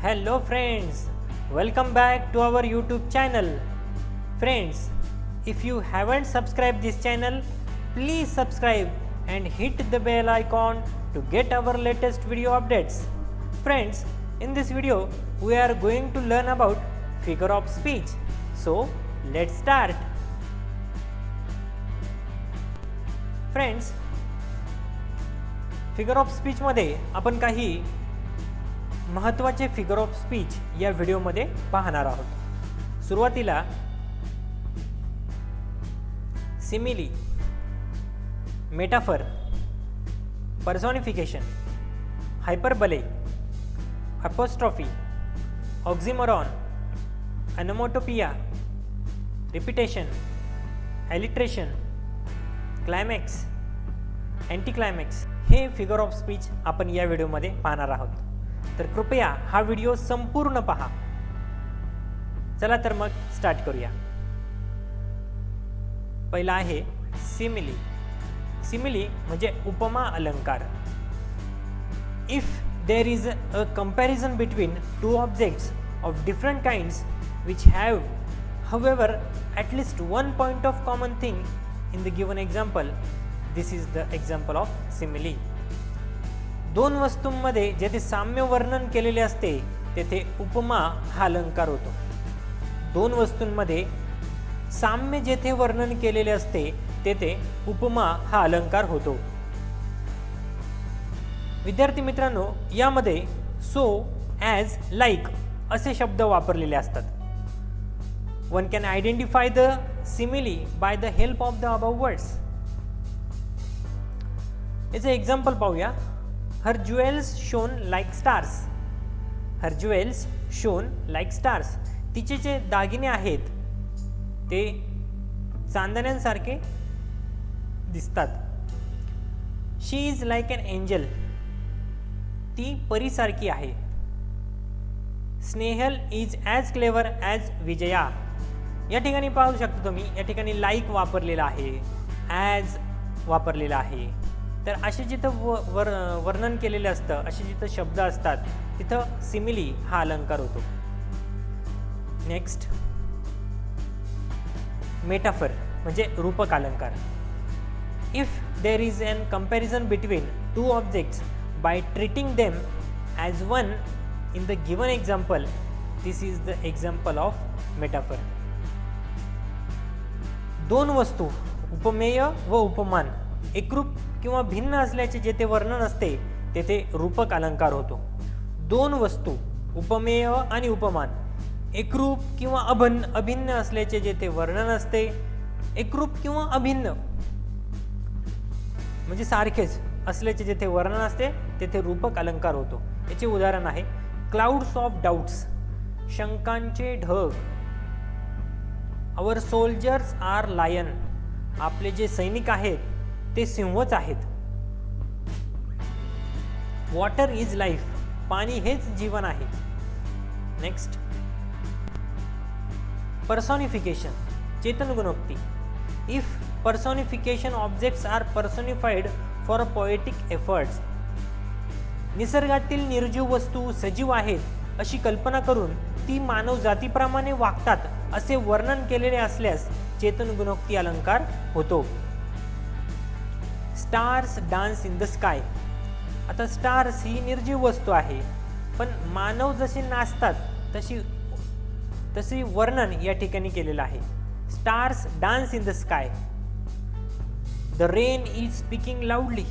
Hello friends, welcome back to our YouTube channel. Friends, if you haven't subscribed this channel, please subscribe and hit the bell icon to get our latest video updates. Friends, in this video we are going to learn about figure of speech. So, let's start. Friends, figure of speech मध्ये आपण काही महत्त्वाचे figure of speech या व्हिडिओमध्ये पाहणार आहोत. सुरुवातीला simile, metaphor, personification, hyperbole, apostrophe, oxymoron, onomatopoeia, repetition, alliteration, climax, anti climax हे फिगर ऑफ स्पीच आपण या व्हिडिओमध्ये पाहणार आहोत. तर कृपया हा व्हिडिओ संपूर्ण पहा. चला तर मग स्टार्ट करूया. पहिला आहे सिमिली. सिमिली म्हणजे उपमा अलंकार. If there is a comparison between two objects of different kinds which have however at least one point of common thing in the given example, this is the example of simile. दोन वस्तूंमध्ये जेथे साम्य वर्णन केलेले असते तेथे उपमा हा अलंकार होतो. दोन वस्तूंमध्ये साम्य जेथे वर्णन केलेले असते तेथे उपमा हा अलंकार होतो. विद्यार्थी मित्रांनो, यामध्ये सो, ॲज, लाईक असे शब्द वापरलेले असतात. One can identify the simile by the help of the above words. याचे एक्झाम्पल पाहूया. Her jewels shone like stars. Her jewels shone like stars. तिचे जे दागिने आहेत ते चांदण्यांसारखे दिसतात. She is like an angel. ती परीसारखी आहे. Snehal is as clever as Vijaya. या ठिकाणी पाहू शकता तुम्ही, या ठिकाणी लाईक वापरलेला आहे, ॲज वापरलेला आहे. तर असे जिथं वर्णन केलेलं असतं, असे जिथं शब्द असतात तिथं सिमिली हा अलंकार होतो. नेक्स्ट, मेटाफर म्हणजे रूपक अलंकार. If there is an comparison between two objects by treating them as one in the given example, this is the example of metaphor. दोन वस्तू, उपमेय व उपमान, एकरूप किंवा भिन्न असल्याचे जेथे वर्णन असते तेथे रूपक अलंकार होतो. दोन वस्तू, उपमेय आणि उपमान, एकरूप किंवा अभिन्न असल्याचे जेथे वर्णन असते, एकरूप किंवा अभिन्न म्हणजे सारखेच असल्याचे जेथे वर्णन असते तेथे रूपक अलंकार होतो. याचे उदाहरण आहे क्लाउड्स ऑफ डाउट्स, शंकांचे ढग. आवर सोल्जर्स आर लायन, आपले जे सैनिक आहेत ते सिंहच आहेत. वॉटर इज लाईफ, पाणी हेच जीवन आहे. नेक्स्ट, पर्सोनिफिकेशन, चेतन गुणोक्ती. If personification objects are personified for poetic efforts, निसर्गातील निर्जीव वस्तू सजीव आहेत अशी कल्पना करून ती मानव जातीप्रमाणे वागतात असे वर्णन केलेले असल्यास चेतन गुणोक्ती अलंकार होतो. Stars dance in the sky. आता स्टार्स ही निर्जीव वस्तू आहे, पण मानव जसे नाचतात तशी वर्णन या ठिकाणी केलेलं आहे. Stars dance in the sky. The rain is speaking लाऊडली.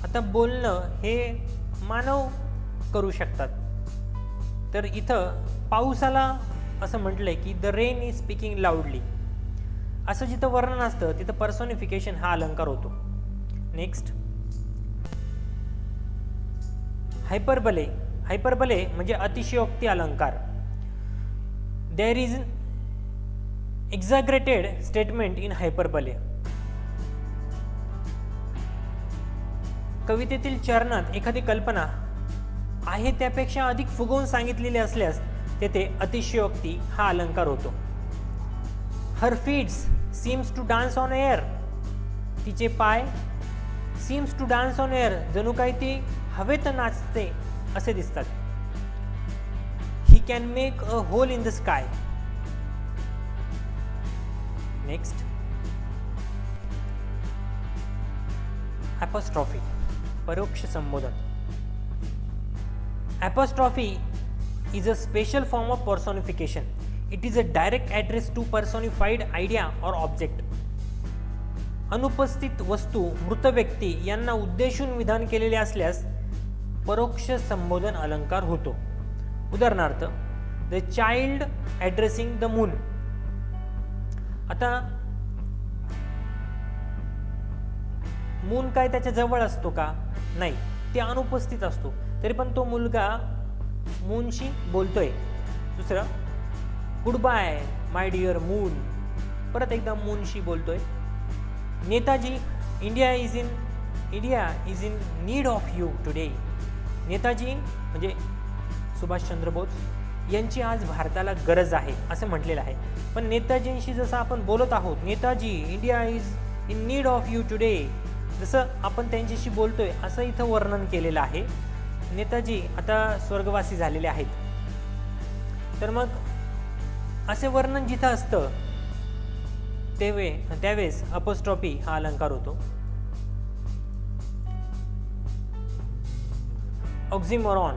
आता बोलणं हे मानव करू शकतात, तर इथं पावसाला असं म्हटलंय की द रेन इज स्पीकिंग लाऊडली. असं जिथं वर्णन असतं तिथं पर्सोनिफिकेशन हा अलंकार होतो. नेक्स्ट, हायपरबले. हायपरबले म्हणजे अतिशयोक्ती अलंकार. There is exaggerated statement in hyperbole. कवितेतील चरणात एखादी कल्पना आहे त्यापेक्षा अधिक फुगवून सांगितलेली असल्यास तेथे अतिशयोक्ती हा अलंकार होतो. Her feet seems to dance on air. तिचे पाय seems to dance on air, जणू काही ती हवेत नाचते असे दिसतात. can make a hole in the sky. Next, apostrophe, परोक्ष संबोधन. Apostrophe is a special form of personification. It is a direct address to personified idea or object. अनुपस्थित वस्तू, मृत व्यक्ती यांना उद्देशून विधान केलेले असल्यास परोक्ष संबोधन अलंकार होतो. उदाहरणार्थ, the child addressing the moon. आता मून काय त्याच्या जवळ असतो का? नाही, ते अनुपस्थित असतो, तरी पण तो मुलगा मूनशी बोलतोय. दुसरं, good bye my dear moon. परत एकदा मूनशी बोलतोय. Netaji, India is in need of you today. Netaji म्हणजे सुभाषचंद्र बोस यांची आज भारताला गरज आहे असं म्हटलेलं आहे. पण नेताजींशी जसं आपण बोलत आहोत, Netaji, India is in need of you today, जसं आपण त्यांच्याशी बोलतोय असं इथं वर्णन केलेलं आहे. नेताजी आता स्वर्गवासी झालेले आहेत. तर मग असे वर्णन जिथं असतं त्यावेळेस अपॉस्ट्रॉफी हा अलंकार होतो. Oxymoron.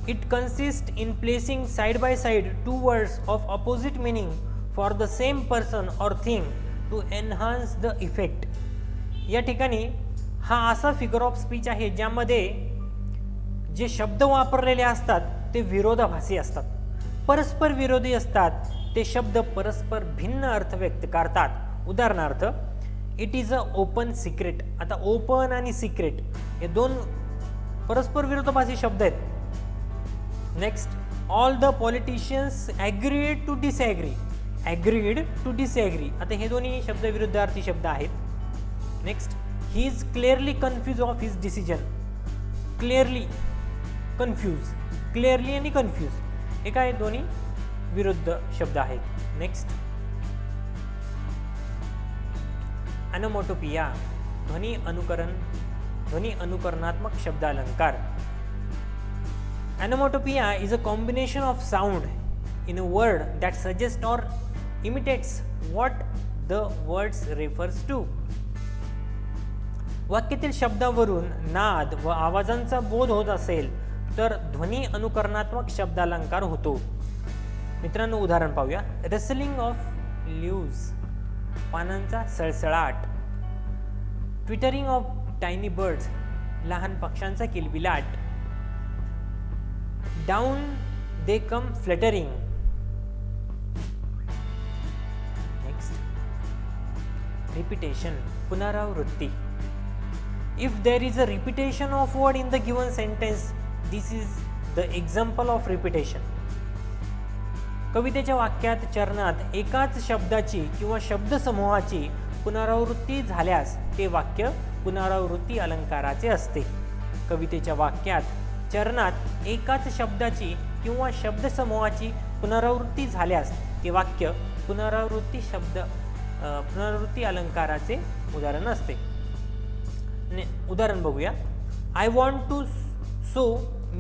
It consist in placing side by side two words of opposite meaning for the same person or thing to enhance the effect. या ठिकाणी हा असा फिगर ऑफ स्पीच आहे ज्यामध्ये जे शब्द वापरलेले असतात ते विरोधाभासी असतात, परस्पर विरोधी असतात. ते शब्द परस्पर भिन्न अर्थ व्यक्त करतात. उदाहरणार्थ, it is a open secret. आता ओपन आणि सिक्रेट हे दोन परस्पर विरोधाभासी शब्द आहेत. Next, all the politicians agreed to disagree. Agreed to disagree, आता हे दोन्ही शब्द विरुद्धार्थी शब्द आहेत. Next, he is clearly confuse of his decision. Clearly, confuse, clearly आणि कन्फ्यूज हे काय दोन्ही विरुद्ध शब्द आहेत. नेक्स्ट, अनोमोटोपिया, ध्वनी अनुकरणात्मक शब्द अलंकार. Onomatopoeia is a combination of sound in a word that suggests or imitates what the words refers to. वाक्यातील शब्दावरून नाद व आवाजांचा बोध होत असेल तर ध्वनी अनुकरणात्मक शब्दालंकार होतो. मित्रांनो, उदाहरण पाहूया. रसलिंग ऑफ लीव्स, पानांचा सळसळाट. ट्विटरिंग ऑफ टायनी बर्ड्स, लहान पक्ष्यांचा किलबिलाट. डाउन दे कम फ्लटरिंग. नेक्स्ट, रिपीटेशन, पुनरावृत्ती. If there is a repetition of word in the given sentence, this is the example of repetition. कवितेच्या वाक्यात चरणात एकाच शब्दाची किंवा शब्दसमूहाची पुनरावृत्ती झाल्यास ते वाक्य पुनरावृत्ती अलंकाराचे असते. कवितेच्या वाक्यात चरणात एकाच शब्दाची किंवा शब्दसमूहाची पुनरावृत्ती झाल्यास ते वाक्य पुनरावृत्ती अलंकाराचे उदाहरण असते. उदाहरण बघूया. I want to so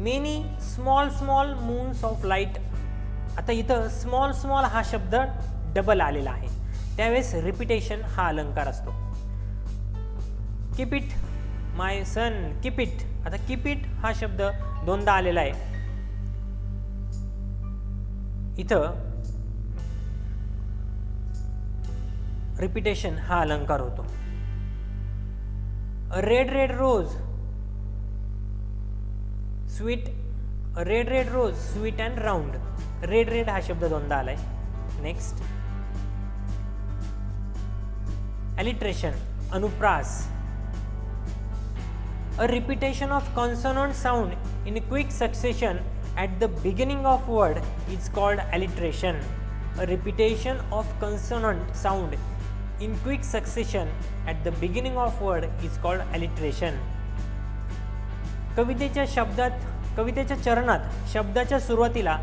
many small moons of light. आता इथं स्मॉल हा शब्द डबल आलेला आहे, त्यावेळेस रिपीटेशन हा अलंकार असतो. Keep it my son, keep it. आता कीप इट हा शब्द दोनदा आलेला आहे, इथं रिपीटेशन हा अलंकार होतो. Red rose sweet, red rose sweet and round. Red हा शब्द दोनदा आलाय. नेक्स्ट, अलिट्रेशन, अनुप्रास. A repetition of consonant sound in quick succession at the beginning of word is called alliteration. A repetition of consonant sound in quick succession at the beginning of word is called alliteration. कवितेच्या चरणात शब्दाच्या सुरुवातीला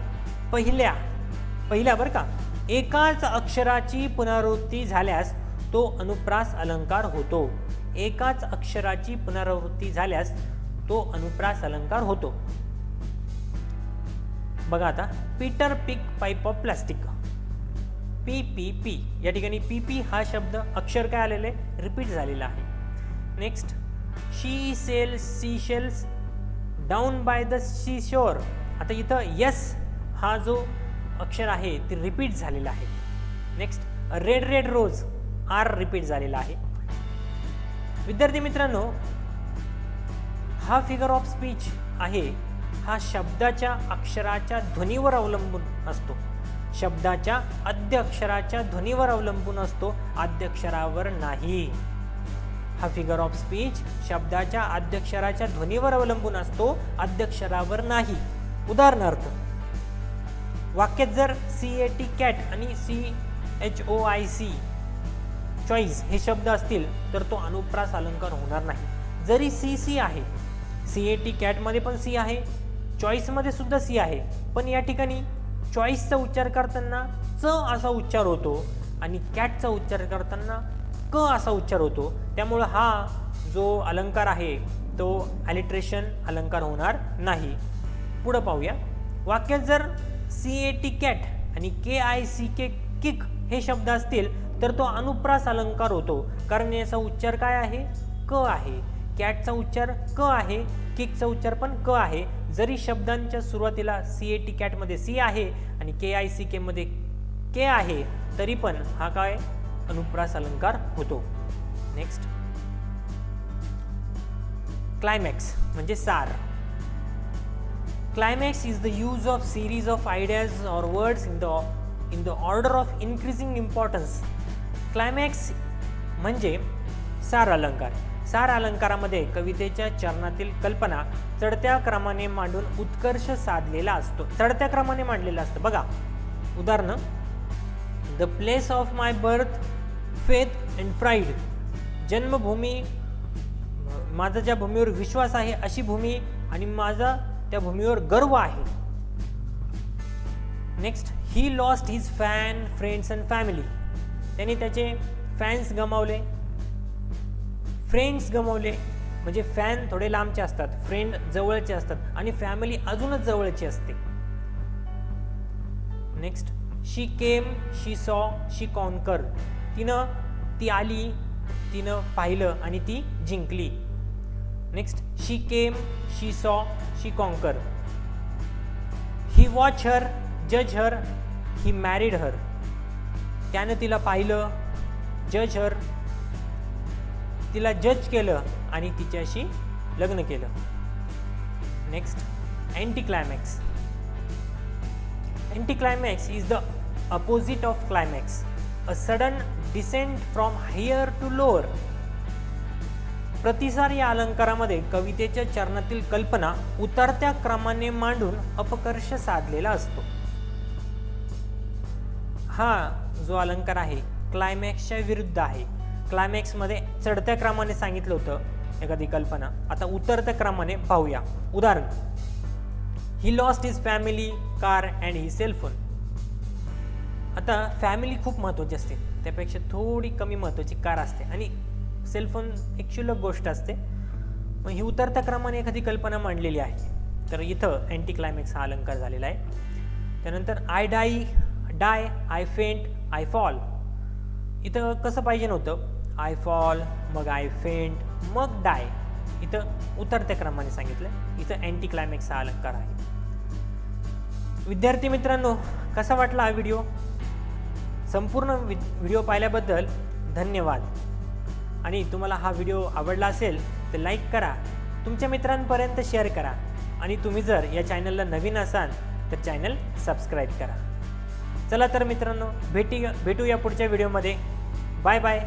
पहिल्या बरं का एकाच अक्षराची पुनरावृत्ती झाल्यास तो अनुप्रास अलंकार होतो. एकाच अक्षराची पुनरावृत्ती झाल्यास तो अनुप्रास अलंकार होतो. बघा आता, Peter pick pipe of plastic, PPP. या ठिकाणी PP हा शब्द अक्षर काय आलेले, रिपीट झालेला आहे. Next, she sells sea shells down by the sea shore. आता इथं यस हा जो अक्षर आहे ते रिपीट झालेला आहे. Next, red red rose, R repeat झालेला आहे. विद्यार्थी मित्रांनो, हा फिगर ऑफ स्पीच आहे, हा शब्दाच्या अक्षराच्या ध्वनीवर अवलंबून असतो. शब्दाच्या आद्य अक्षराच्या ध्वनीवर अवलंबून असतो, आद्य अक्षरावर नाही. हा फिगर ऑफ स्पीच शब्दाच्या आद्य अक्षराच्या ध्वनीवर अवलंबून असतो, आद्य अक्षरावर नाही. उदाहरणार्थ, वाक्यात जर CAT कॅट आणि CHOIC चॉईस हे शब्द असतील तर तो अनुप्रास अलंकार होणार नाही. जरी CC आहे, CAT कॅटमध्ये पण C आहे, चॉईसमध्ये सुद्धा C आहे, पण या ठिकाणी चॉईसचा उच्चार करताना च असा उच्चार होतो आणि कॅटचा उच्चार करताना क असा उच्चार होतो. त्यामुळं हा जो अलंकार आहे तो ॲलिट्रेशन अलंकार होणार नाही. पुढं पाहूया. वाक्यात जर CAT कॅट आणि KICK किक हे शब्द असतील तर तो अनुप्रास अलंकार होतो, कारण याचा उच्चार काय आहे, क आहे. कॅटचा उच्चार क आहे, किकचा उच्चार पण क आहे. जरी शब्दांच्या सुरुवातीला CAT कॅटमध्ये C आहे आणि KICK मध्ये K आहे, तरी पण हा काय अनुप्रास अलंकार होतो. नेक्स्ट, क्लायमॅक्स म्हणजे सार. Climax is the use of series of ideas or words in the order of increasing importance. Climax म्हणजे सार अलंकार. सार अलंकारामध्ये कवितेच्या चरणातील कल्पना चढत्या क्रमाने मांडून उत्कर्ष साधलेला असतो. चढत्या क्रमाने मांडलेला असतो. बघा उदाहरण, the place of my birth, faith and pride. जन्मभूमी, माझा ज्या भूमीवर विश्वास आहे अशी भूमी आणि माझा त्या भूमीवर गर्व आहे. Next, he lost his fan, friends and family. त्यांनी त्याचे फॅन्स गमावले, फ्रेंड्स गमावले. म्हणजे फॅन थोडे लांबचे असतात, फ्रेंड जवळचे असतात आणि फॅमिली अजूनच जवळची असते. नेक्स्ट, शी केम, शी सॉ, शी कॉन्कर. ती आली, तिनं पाहिलं आणि ती जिंकली. नेक्स्ट, शी केम, शी सॉ, शी कॉन्कर. ही वॉच हर, जज हर, ही मॅरिड हर. त्यानं तिला पाहिलं, जज हर, तिला जज केलं आणि तिच्याशी लग्न केलं. Next, anti climax. Anti climax is the opposite of climax, a sudden descent from higher to lower. प्रतिसार या अलंकारामध्ये कवितेच्या चरणातील कल्पना उतरत्या क्रमाने मांडून अपकर्ष साधलेला असतो. हा जो अलंकार आहे क्लायमॅक्सच्या विरुद्ध आहे. क्लायमॅक्समध्ये चढत्या क्रमाने सांगितलं होतं एखादी कल्पना, आता उतरत्या क्रमाने पाहूया. उदाहरण, he lost his family, car and he cellphone. आता फॅमिली खूप महत्त्वाची असते, त्यापेक्षा थोडी कमी महत्त्वाची कार असते आणि सेलफोन एक क्षुल्लक गोष्ट असते. मग ही उतरत्या क्रमाने एखादी कल्पना मांडलेली आहे, तर इथं अँटी क्लायमॅक्स हा अलंकार झालेला आहे. त्यानंतर I die, I faint, I fall. इथं कसं पाहिजे नव्हतं, आय फॉल, मग आय फेंट, मग डाय. इथं उतरत्या क्रमाने सांगितलं. इथं अँटी क्लायमॅक्स हा अलंकार आहे. विद्यार्थी मित्रांनो, कसा वाटला हा व्हिडिओ? संपूर्ण व्हिडिओ पाहिल्याबद्दल धन्यवाद. आणि तुम्हाला हा व्हिडिओ आवडला असेल तर लाईक करा, तुमच्या मित्रांपर्यंत शेअर करा आणि तुम्ही जर या चॅनलला नवीन असाल तर चॅनल सबस्क्राईब करा. चला तर मित्रांनो, भेटूया पुढच्या व्हिडिओमध्ये. Bye bye.